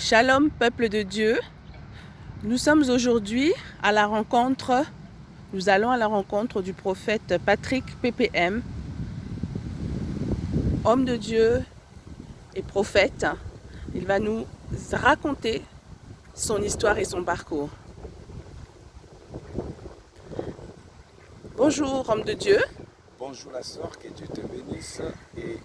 Shalom, peuple de Dieu. Nous sommes aujourd'hui à la rencontre, nous allons à la rencontre du prophète Patrick PPM, homme de Dieu et prophète. Il va nous raconter son histoire et son parcours. Bonjour, homme de Dieu. Bonjour la sœur, que Dieu te bénisse et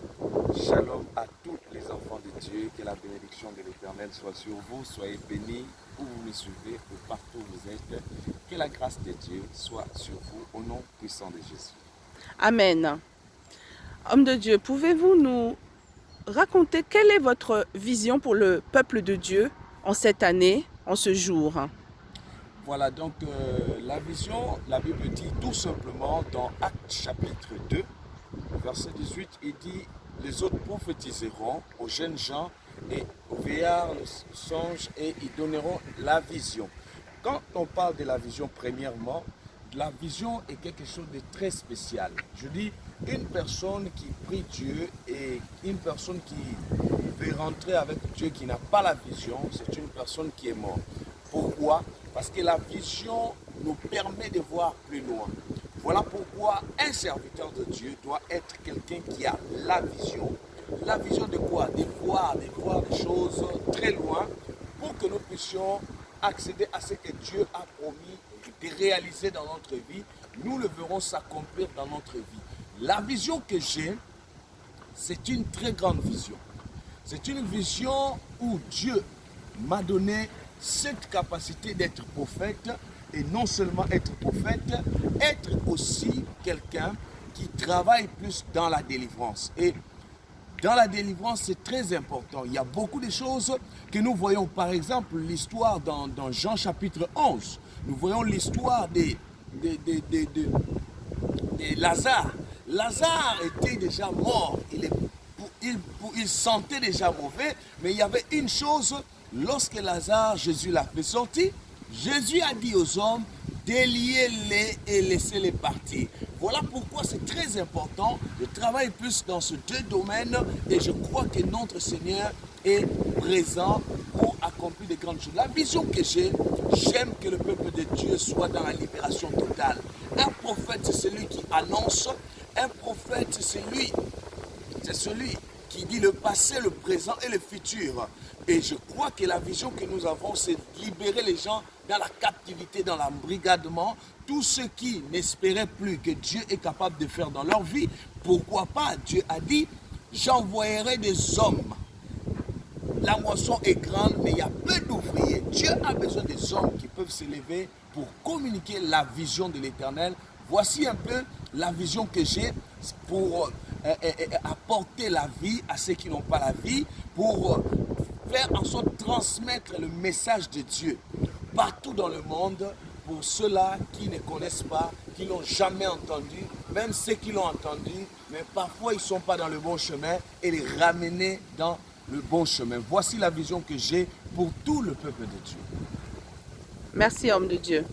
shalom à tous les enfants de Dieu, que la bénédiction de l'Éternel soit sur vous, soyez bénis où vous me suivez ou partout où vous êtes, que la grâce de Dieu soit sur vous au nom puissant de Jésus. Amen. Homme de Dieu, pouvez-vous nous raconter quelle est votre vision pour le peuple de Dieu en cette année, en ce jour? Voilà donc la vision, la Bible dit tout simplement dans Actes chapitre 2, verset 18, il dit « Les autres prophétiseront aux jeunes gens et aux vieillards le songe et ils donneront la vision. » Quand on parle de la vision, premièrement, la vision est quelque chose de très spécial. Je dis, une personne qui prie Dieu et une personne qui veut rentrer avec Dieu, qui n'a pas la vision, c'est une personne qui est morte. Pourquoi? Parce que la vision nous permet de voir plus loin. Voilà pourquoi un serviteur de Dieu doit être quelqu'un qui a la vision. La vision de quoi? De voir des choses très loin pour que nous puissions accéder à ce que Dieu a promis de réaliser dans notre vie. Nous le verrons s'accomplir dans notre vie. La vision que j'ai, c'est une très grande vision. C'est une vision où Dieu m'a donné cette capacité d'être prophète, et non seulement être prophète, être aussi quelqu'un qui travaille plus dans la délivrance. Et dans la délivrance, c'est très important. Il y a beaucoup de choses que nous voyons. Par exemple, l'histoire dans Jean chapitre 11. Nous voyons l'histoire de Lazare. Lazare était déjà mort. Il sentait déjà mauvais, mais il y avait une chose. Lorsque Lazare, Jésus l'a fait sortir, Jésus a dit aux hommes, déliez-les et laissez-les partir. Voilà pourquoi c'est très important de travailler plus dans ces deux domaines et je crois que notre Seigneur est présent pour accomplir de grandes choses. La vision que j'ai, j'aime que le peuple de Dieu soit dans la libération totale. Un prophète, c'est celui qui annonce. Un prophète, c'est celui qui dit le passé, le présent et le futur. Et je crois que la vision que nous avons, c'est de libérer les gens dans la captivité, dans l'embrigadement, tous ceux qui n'espéraient plus que Dieu est capable de faire dans leur vie. Pourquoi pas? Dieu a dit, j'envoyerai des hommes. La moisson est grande, mais il y a peu d'ouvriers. Dieu a besoin des hommes qui peuvent s'élever pour communiquer la vision de l'Éternel. Voici un peu la vision que j'ai pour apporter la vie à ceux qui n'ont pas la vie, pour faire en sorte de transmettre le message de Dieu partout dans le monde pour ceux-là qui ne connaissent pas, qui n'ont jamais entendu, même ceux qui l'ont entendu, mais parfois ils ne sont pas dans le bon chemin et les ramener dans le bon chemin. Voici la vision que j'ai pour tout le peuple de Dieu. Merci, homme de Dieu.